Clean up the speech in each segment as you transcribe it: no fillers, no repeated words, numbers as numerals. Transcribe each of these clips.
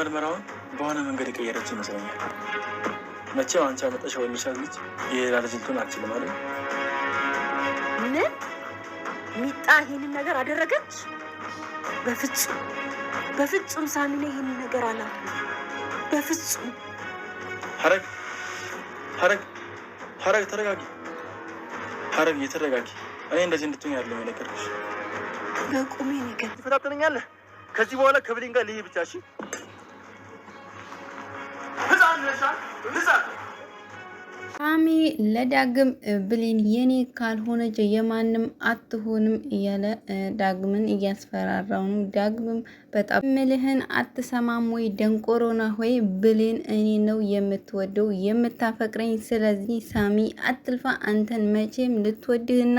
ምርመራውን በሆነ መንገድ የቀየረች ይመስለኛል። መቼም አንቺ አመጣሽ ወልሻት ልጅ የሌላ ልጅ ልትሆን አትችልም አይደል? ምን ሚጣ ይሄንን ነገር አደረገች? በፍጹም ሳሚና ይሄንን ነገር አላት። በፍጹም ሀረግ ተረጋጊ። ሀረግ እየተረጋጊ። እኔ እንደዚህ እንድትሆኝ ያለው የነገርኩሽ። በቁሜ ነገር ትፈታተነኛለህ። ከዚህ በኋላ ከብሌን ጋር ልይ ብቻ። እሺ ህፃን ሳሚ ለዳግም ብሌን የኔ ካልሆነች የማንም አትሆንም እያለ ዳግምን እያስፈራራው ነው። ዳግምም በጣም ምልህን አትሰማም ወይ? ደንቆሮ ነህ ወይ? ብሌን እኔ ነው የምትወደው የምታፈቅረኝ። ስለዚህ ሳሚ አትልፋ፣ አንተን መቼም ልትወድህና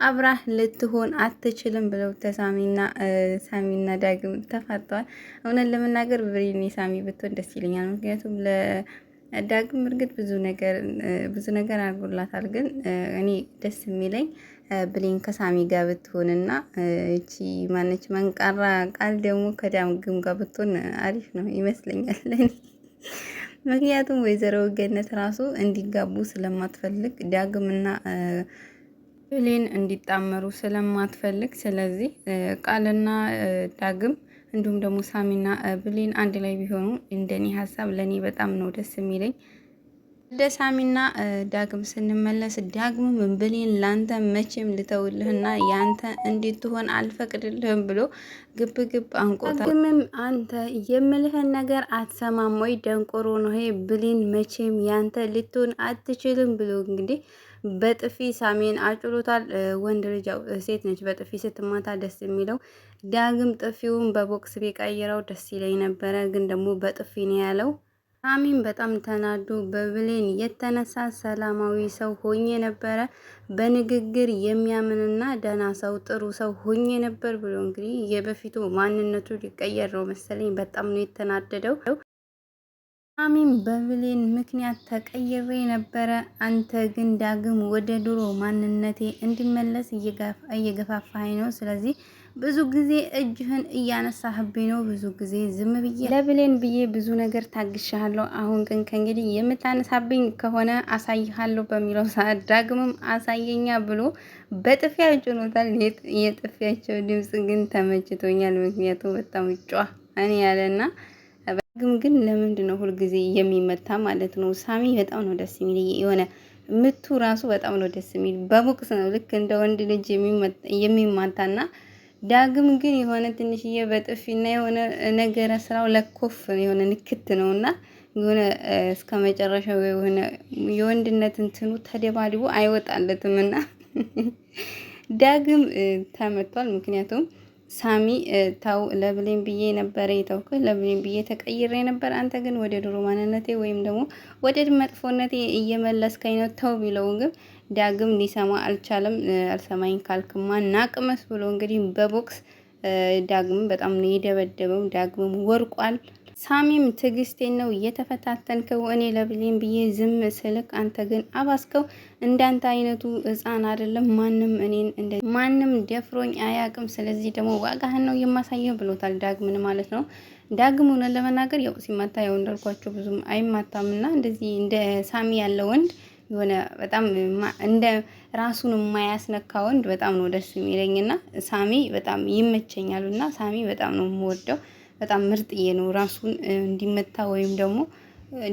አብራህ ልትሆን አትችልም ብለው ሳሚና ዳግም ተፋጠዋል። እውነት ለመናገር ብሌን ሳሚ ብትሆን ደስ ይለኛል። ምክንያቱም ዳግም እርግጥ ብዙ ነገር አድርጎላታል። ግን እኔ ደስ የሚለኝ ብሌን ከሳሚ ጋር ብትሆንና እቺ ማነች መንቃራ ቃል ደግሞ ከዳግም ጋር ብትሆን አሪፍ ነው ይመስለኛል እኔ። ምክንያቱም ወይዘሮ ገነት ራሱ እንዲጋቡ ስለማትፈልግ ዳግምና ብሌን እንዲጣመሩ ስለማትፈልግ፣ ስለዚህ ቃልና ዳግም እንዲሁም ደግሞ ሳሚና ብሌን አንድ ላይ ቢሆኑ እንደኔ ሀሳብ ለኔ በጣም ነው ደስ የሚለኝ። ወደ ሳሚና ዳግም ስንመለስ ዳግም ብሌን ላንተ መቼም ልተውልህና ያንተ እንድትሆን አልፈቅድልህም ብሎ ግብ አንቆታ። ዳግምም አንተ የምልህን ነገር አትሰማም ወይ? ደንቆሮ ነው ይሄ። ብሌን መቼም ያንተ ልትሆን አትችልም ብሎ እንግዲህ በጥፊ ሳሚን አጭሎታል። ወንድ ልጅ ሴት ነች በጥፊ ስትማታ ደስ የሚለው። ዳግም ጥፊውን በቦክስ ቢቀይረው ደስ ይለኝ ነበረ፣ ግን ደግሞ በጥፊ ነው ያለው። ሳሚን በጣም ተናዶ በብሌን የተነሳ ሰላማዊ ሰው ሆኜ ነበረ፣ በንግግር የሚያምንና ደህና ሰው ጥሩ ሰው ሆኜ ነበር ብሎ እንግዲህ የበፊቱ ማንነቱ ሊቀየር ነው መሰለኝ። በጣም ነው የተናደደው። ሳሚም በብሌን ምክንያት ተቀይሬ ነበረ፣ አንተ ግን ዳግም ወደ ድሮ ማንነቴ እንዲመለስ እየገፋፋኝ ነው። ስለዚህ ብዙ ጊዜ እጅህን እያነሳህብኝ ነው። ብዙ ጊዜ ዝም ብዬ ለብሌን ብዬ ብዙ ነገር ታግሻለሁ። አሁን ግን ከእንግዲህ የምታነሳብኝ ከሆነ አሳይሃለሁ በሚለው ሰዓት ዳግምም አሳየኛ ብሎ በጥፊያ ጭኖታል። የጥፊያቸው ድምፅ ግን ተመችቶኛል። ምክንያቱ በጣም ጫ እኔ ያለና ግን ለምንድን ነው ሁልጊዜ የሚመታ ማለት ነው? ሳሚ በጣም ነው ደስ የሚል። የሆነ ምቱ ራሱ በጣም ነው ደስ የሚል። በቦክስ ነው ልክ እንደ ወንድ ልጅ የሚማታና ዳግም ግን የሆነ ትንሽዬ በጥፊና የሆነ ነገረ ስራው ለኮፍ የሆነ ንክት ነውና የሆነ እስከ መጨረሻው የሆነ የወንድነት እንትኑ ተደባድቦ አይወጣለትምና ዳግም ተመቷል። ምክንያቱም ሳሚ ታው ለብሌን ብዬ ነበር የተውኩ፣ ለብሌን ብዬ ተቀይሬ ነበር። አንተ ግን ወደ ድሮ ማንነቴ ወይም ደግሞ ወደ መጥፎነቴ እየመለስከኝ ነው ተው ቢለው ግን ዳግም ሊሰማ አልቻለም። አልሰማኝ ካልክማ ናቅመስ ብሎ እንግዲህ በቦክስ ዳግም በጣም ነው የደበደበው። ዳግም ወርቋል። ሳሚም ትዕግስቴን ነው እየተፈታተንከው፣ እኔ ለብሌን ብዬ ዝም ስልክ አንተ ግን አባስከው። እንዳንተ አይነቱ ሕፃን አይደለም ማንም ደፍሮኝ አያውቅም። ስለዚህ ደግሞ ዋጋህን ነው የማሳየው ብሎታል ዳግምን ማለት ነው። ዳግም ሆነን ለመናገር ያው ሲማታ ያው እንዳልኳቸው ብዙም አይማታምና እንደዚህ እንደ ሳሚ ያለ ወንድ የሆነ በጣም እንደ ራሱን የማያስነካ ወንድ በጣም ነው ደስ የሚለኝና ሳሚ በጣም ይመቸኛልና ሳሚ በጣም ነው የምወደው። በጣም ምርጥዬ ነው። ራሱን እንዲመታ ወይም ደግሞ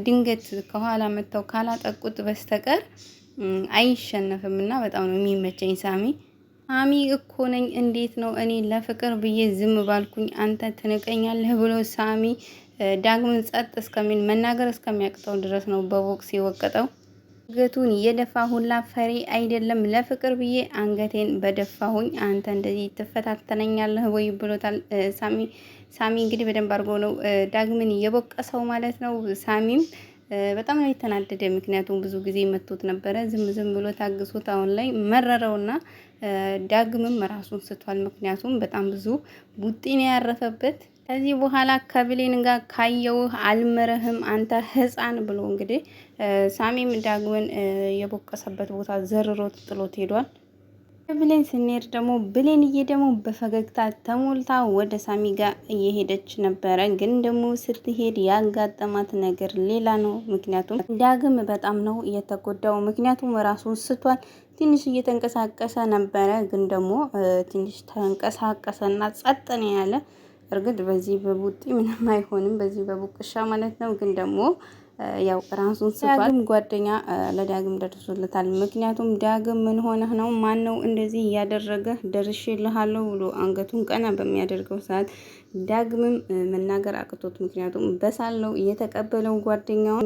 ድንገት ከኋላ መተው ካላጠቁት በስተቀር አይሸነፍም እና በጣም ነው የሚመቸኝ ሳሚ እኮ ነኝ። እንዴት ነው እኔ ለፍቅር ብዬ ዝም ባልኩኝ አንተ ትንቀኛለህ ብሎ ሳሚ ዳግምን ጸጥ እስከሚል መናገር እስከሚያቅተው ድረስ ነው በቦክስ የወቀጠው። አንገቱን የደፋ ሁላ ፈሪ አይደለም። ለፍቅር ብዬ አንገቴን በደፋሁኝ አንተ እንደዚህ ትፈታተነኛለህ ወይ ብሎታል ሳሚ እንግዲህ በደንብ አድርጎ ነው ዳግምን የቦቀሰው ማለት ነው። ሳሚም በጣም ነው የተናደደ። ምክንያቱም ብዙ ጊዜ መቶት ነበረ፣ ዝም ብሎ ታግሶት አሁን ላይ መረረውና ዳግምም ራሱን ስቷል። ምክንያቱም በጣም ብዙ ቡጢ ነው ያረፈበት። ከዚህ በኋላ ከብሌን ጋር ካየውህ አልመረህም አንተ ሕፃን ብሎ እንግዲህ ሳሚም ዳግምን የቦቀሰበት ቦታ ዘርሮት ጥሎት ሄዷል። ብሌን ስንሄድ ደግሞ ብሌንዬ ደግሞ በፈገግታ ተሞልታ ወደ ሳሚ ጋር እየሄደች ነበረ። ግን ደግሞ ስትሄድ ያጋጠማት ነገር ሌላ ነው። ምክንያቱም ዳግም በጣም ነው የተጎዳው። ምክንያቱም ራሱን ስቷል። ትንሽ እየተንቀሳቀሰ ነበረ፣ ግን ደግሞ ትንሽ ተንቀሳቀሰና ጸጥ ነው ያለ። እርግጥ በዚህ በቡጢ ምንም አይሆንም፣ በዚህ በቡቅሻ ማለት ነው። ግን ደግሞ ያው ራሱን ስቷል። ዳግም ጓደኛ ለዳግም ደርሶለታል። ምክንያቱም ዳግም ምን ሆነህ ነው? ማን ነው እንደዚህ እያደረገ? ደርሼልሃለሁ ብሎ አንገቱን ቀና በሚያደርገው ሰዓት ዳግምም መናገር አቅቶት፣ ምክንያቱም በሳለው እየተቀበለው ጓደኛው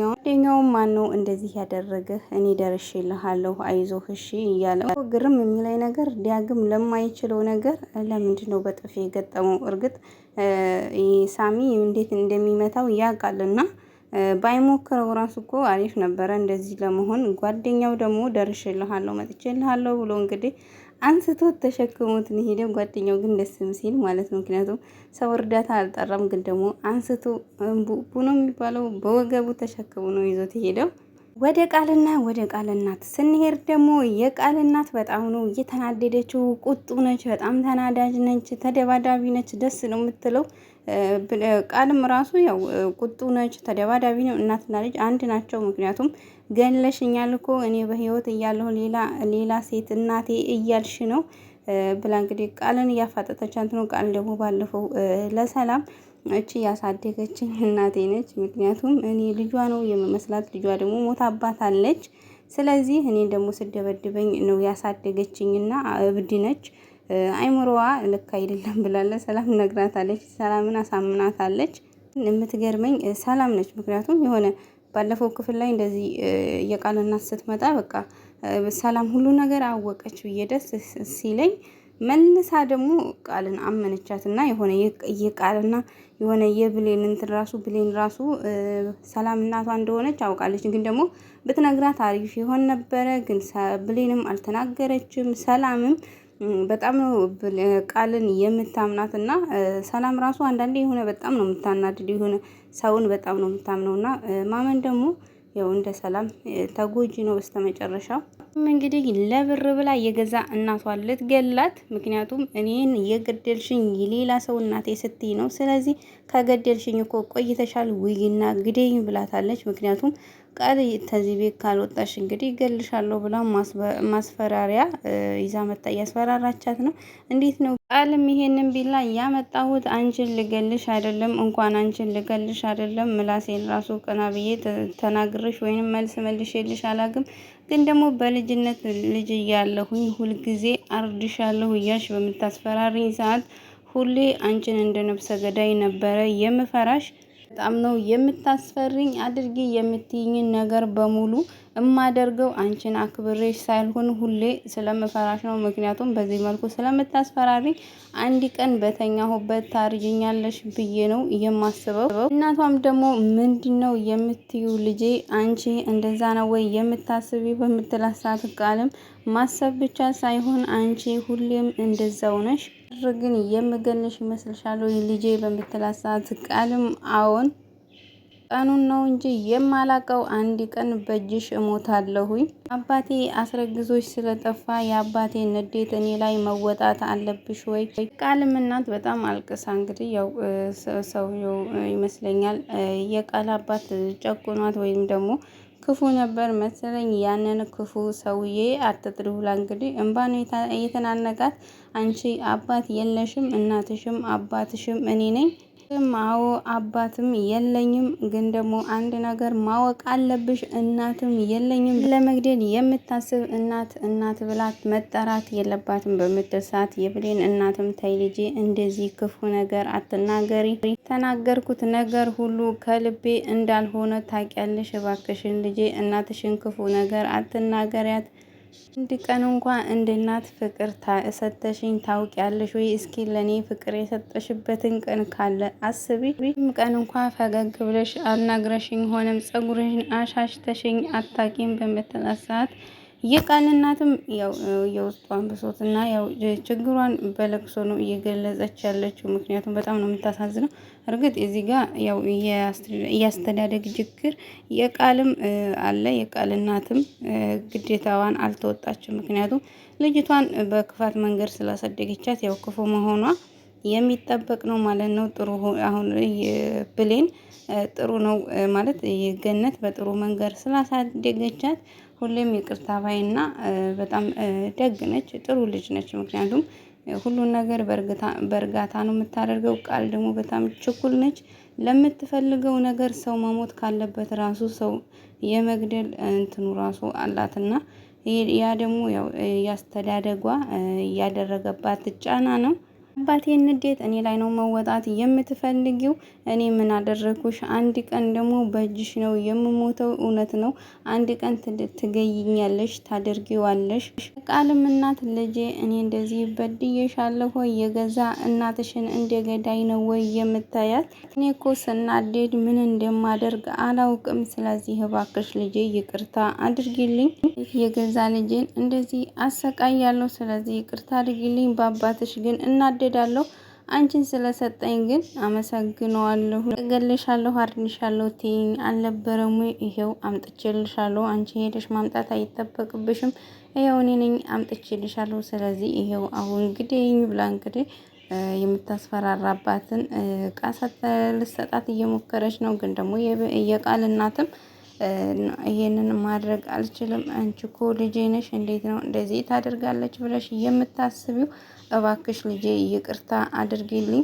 ማን ነው እንደዚህ ያደረገ? እኔ ደርሼልሃለሁ አይዞህ እሺ እያለ ግርም የሚላይ ነገር ዳግም ለማይችለው ነገር ለምንድን ነው በጥፊ የገጠመው? እርግጥ ሳሚ እንዴት እንደሚመታው ያውቃልና ባይሞክረው ራሱ እኮ አሪፍ ነበረ እንደዚህ ለመሆን። ጓደኛው ደግሞ ደርሼልሃለሁ መጥቼልሃለሁ ብሎ እንግዲህ አንስቶት ተሸክሞት ነው ሄደ። ጓደኛው ግን ደስ ሲል ማለት ነው። ምክንያቱም ሰው እርዳታ አልጠራም፣ ግን ደግሞ አንስቶ ቡኖ የሚባለው በወገቡ ተሸክሞ ነው ይዞት ሄደው። ወደ ቃል እናት ስንሄድ ደግሞ የቃል እናት በጣም ነው እየተናደደችው። ቁጡ ነች፣ በጣም ተናዳጅ ነች፣ ተደባዳቢ ነች። ደስ ነው የምትለው። ቃልም ራሱ ያው ቁጡ ነች፣ ተደባዳቢ ነው። እናትና ልጅ አንድ ናቸው። ምክንያቱም ገለሽኛል እኮ እኔ በህይወት እያለሁ ሌላ ሴት እናቴ እያልሽ ነው ብላ እንግዲህ ቃልን እያፋጠጠቻት ነው። ቃል ደግሞ ባለፈው ለሰላም እቺ ያሳደገችኝ እናቴ ነች፣ ምክንያቱም እኔ ልጇ ነው የምመስላት፣ ልጇ ደግሞ ሞታ አባታለች። ስለዚህ እኔ ደግሞ ስደበድበኝ ነው ያሳደገችኝና እብድ ነች፣ አይምሮዋ ልክ አይደለም ብላለ ሰላም ነግራታለች። ሰላምን አሳምናታለች። የምትገርመኝ ሰላም ነች። ምክንያቱም የሆነ ባለፈው ክፍል ላይ እንደዚህ የቃል እናት ስትመጣ በቃ ሰላም ሁሉ ነገር አወቀች ብዬ ደስ ሲለኝ መልሳ ደግሞ ቃልን አመነቻት እና የሆነ የቃልና የሆነ የብሌን እንትን ራሱ ብሌን ራሱ ሰላም እናቷ እንደሆነች አውቃለች። ግን ደግሞ ብትነግራት አሪፍ ይሆን ነበረ። ግን ብሌንም አልተናገረችም። ሰላምም በጣም ነው ቃልን የምታምናት እና ሰላም ራሱ አንዳንዴ የሆነ በጣም ነው የምታናድድ፣ የሆነ ሰውን በጣም ነው የምታምነው እና ማመን ደግሞ ያው እንደ ሰላም ተጎጂ ነው በስተመጨረሻው። እንግዲህ ለብር ብላ የገዛ እናቷን ልትገላት። ምክንያቱም እኔን የገደልሽኝ የሌላ ሰው እናቴ ስትይ ነው፣ ስለዚህ ከገደልሽኝ እኮ ቆይተሻል፣ ውይና ግደኝ ብላታለች። ምክንያቱም ቃል ተዚህ ቤት ካልወጣሽ እንግዲህ እገልሻለሁ ብላ ማስፈራሪያ ይዛ መጣ። እያስፈራራቻት ነው። እንዴት ነው ቃልም ይሄንን ቢላ ያመጣሁት አንቺን ልገልሽ አይደለም፣ እንኳን አንቺን ልገልሽ አይደለም ምላሴን ራሱ ቀና ብዬ ተናግረሽ ወይንም መልስ መልሼልሽ አላግም። ግን ደግሞ በልጅነት ልጅ እያለሁኝ ሁልጊዜ አርድሻለሁ እያልሽ በምታስፈራሪኝ ሰዓት ሁሌ አንቺን እንደ ነፍሰ ገዳይ ነበረ የምፈራሽ። በጣም ነው የምታስፈሪኝ። አድርጊ የምትይኝን ነገር በሙሉ እማደርገው አንቺን አክብሬሽ ሳይሆን ሁሌ ስለምፈራሽ ነው። ምክንያቱም በዚህ መልኩ ስለምታስፈራሪኝ አንድ ቀን በተኛሁበት ታርጅኛለሽ ብዬ ነው የማስበው። እናቷም ደግሞ ምንድነው የምትዩ ልጄ? አንቺ እንደዛ ነው ወይ የምታስቢ በምትላት ሰዓት ቃልም ማሰብ ብቻ ሳይሆን አንቺ ሁሌም እንደዛው ነሽ፣ ግን የምገንሽ ይመስልሻል ወይ ልጄ በምትላት ሰዓት ቃልም አዎን ቀኑን ነው እንጂ የማላቀው አንድ ቀን በእጅሽ እሞታለሁኝ። አባቴ አስረግዞች ስለጠፋ የአባቴ ንዴት እኔ ላይ መወጣት አለብሽ ወይ? ቃልም እናት በጣም አልቅሳ እንግዲህ ያው ሰውየው ይመስለኛል የቃል አባት ጨቁኗት ወይም ደግሞ ክፉ ነበር መሰለኝ። ያንን ክፉ ሰውዬ አትጥሪ ብላ እንግዲህ እንባ ነው የተናነቃት። አንቺ አባት የለሽም፣ እናትሽም አባትሽም እኔ ነኝ። አዎ አባትም የለኝም፣ ግን ደግሞ አንድ ነገር ማወቅ አለብሽ፣ እናትም የለኝም። ለመግደል የምታስብ እናት ብላት መጠራት የለባትም በምትል ሰዓት የብሌን እናትም ተይ ልጄ እንደዚህ ክፉ ነገር አትናገሪ፣ ተናገርኩት ነገር ሁሉ ከልቤ እንዳልሆነ ታውቂያለሽ። እባክሽን ልጄ እናትሽን ክፉ ነገር አትናገሪያት። አንድ ቀን እንኳን እንደ እናት ፍቅር ሰጠሽኝ ታውቂያለሽ ወይ? እስኪ ለኔ ፍቅር የሰጠሽበትን ቀን ካለ አስቢ። ቀን እንኳን ፈገግ ብለሽ አናግረሽኝ ሆነም ጸጉርሽን አሻሽተሽኝ አታቂም በምትላት ሰዓት የቃል እናትም ያው የውስጧን ብሶትና ያው ችግሯን በለቅሶ ነው እየገለጸች ያለችው። ምክንያቱም በጣም ነው የምታሳዝነው። እርግጥ እዚህ ጋር ያው እያስተዳደግ ችግር የቃልም አለ። የቃል እናትም ግዴታዋን አልተወጣችም። ምክንያቱም ልጅቷን በክፋት መንገድ ስላሳደገቻት ያው ክፉ መሆኗ የሚጠበቅ ነው ማለት ነው። ጥሩ አሁን ብሌን ጥሩ ነው ማለት ገነት በጥሩ መንገድ ስላሳደገቻት ሁሌም ይቅርታ ባይና በጣም ደግ ነች፣ ጥሩ ልጅ ነች። ምክንያቱም ሁሉን ነገር በእርጋታ ነው የምታደርገው። ቃል ደግሞ በጣም ችኩል ነች። ለምትፈልገው ነገር ሰው መሞት ካለበት ራሱ ሰው የመግደል እንትኑ ራሱ አላትና ያ ደግሞ ያው ያስተዳደጓ ያደረገባት ጫና ነው። አባቴን ንዴት እኔ ላይ ነው መወጣት የምትፈልጊው? እኔ ምን አደረኩሽ? አንድ ቀን ደግሞ በእጅሽ ነው የምሞተው። እውነት ነው፣ አንድ ቀን ትገይኛለሽ፣ ታደርጊዋለሽ። ቃልም እናት ልጄ እኔ እንደዚህ በድዬሻለሁ ወይ? የገዛ እናትሽን እንደ ገዳይ ነው ወይ የምታያት? እኔ እኮ ስናደድ ምን እንደማደርግ አላውቅም። ስለዚህ እባክሽ ልጄ ይቅርታ አድርጊልኝ። የገዛ ልጄን እንደዚህ አሰቃያለሁ። ስለዚህ ይቅርታ አድርጊልኝ። በአባትሽ ግን እናደዳለሁ። አንቺን ስለሰጠኝ ግን አመሰግነዋለሁ። እገልሻለሁ፣ አድንሻለሁ ትይኝ አልነበረም? ይሄው አምጥቼልሻለሁ። አንቺ ሄደሽ ማምጣት አይጠበቅብሽም። ይሄው እኔ ነኝ አምጥቼልሻለሁ። ስለዚህ ይሄው አሁን ግደኝ ብላ እንግዲህ የምታስፈራራባትን ቃ ልትሰጣት እየሞከረች ነው። ግን ደግሞ የቃል እናትም ይሄንን ማድረግ አልችልም፣ አንቺ እኮ ልጄ ነሽ፣ እንዴት ነው እንደዚህ ታደርጋለች ብለሽ የምታስቢው? እባክሽ ልጄ ይቅርታ አድርጊልኝ።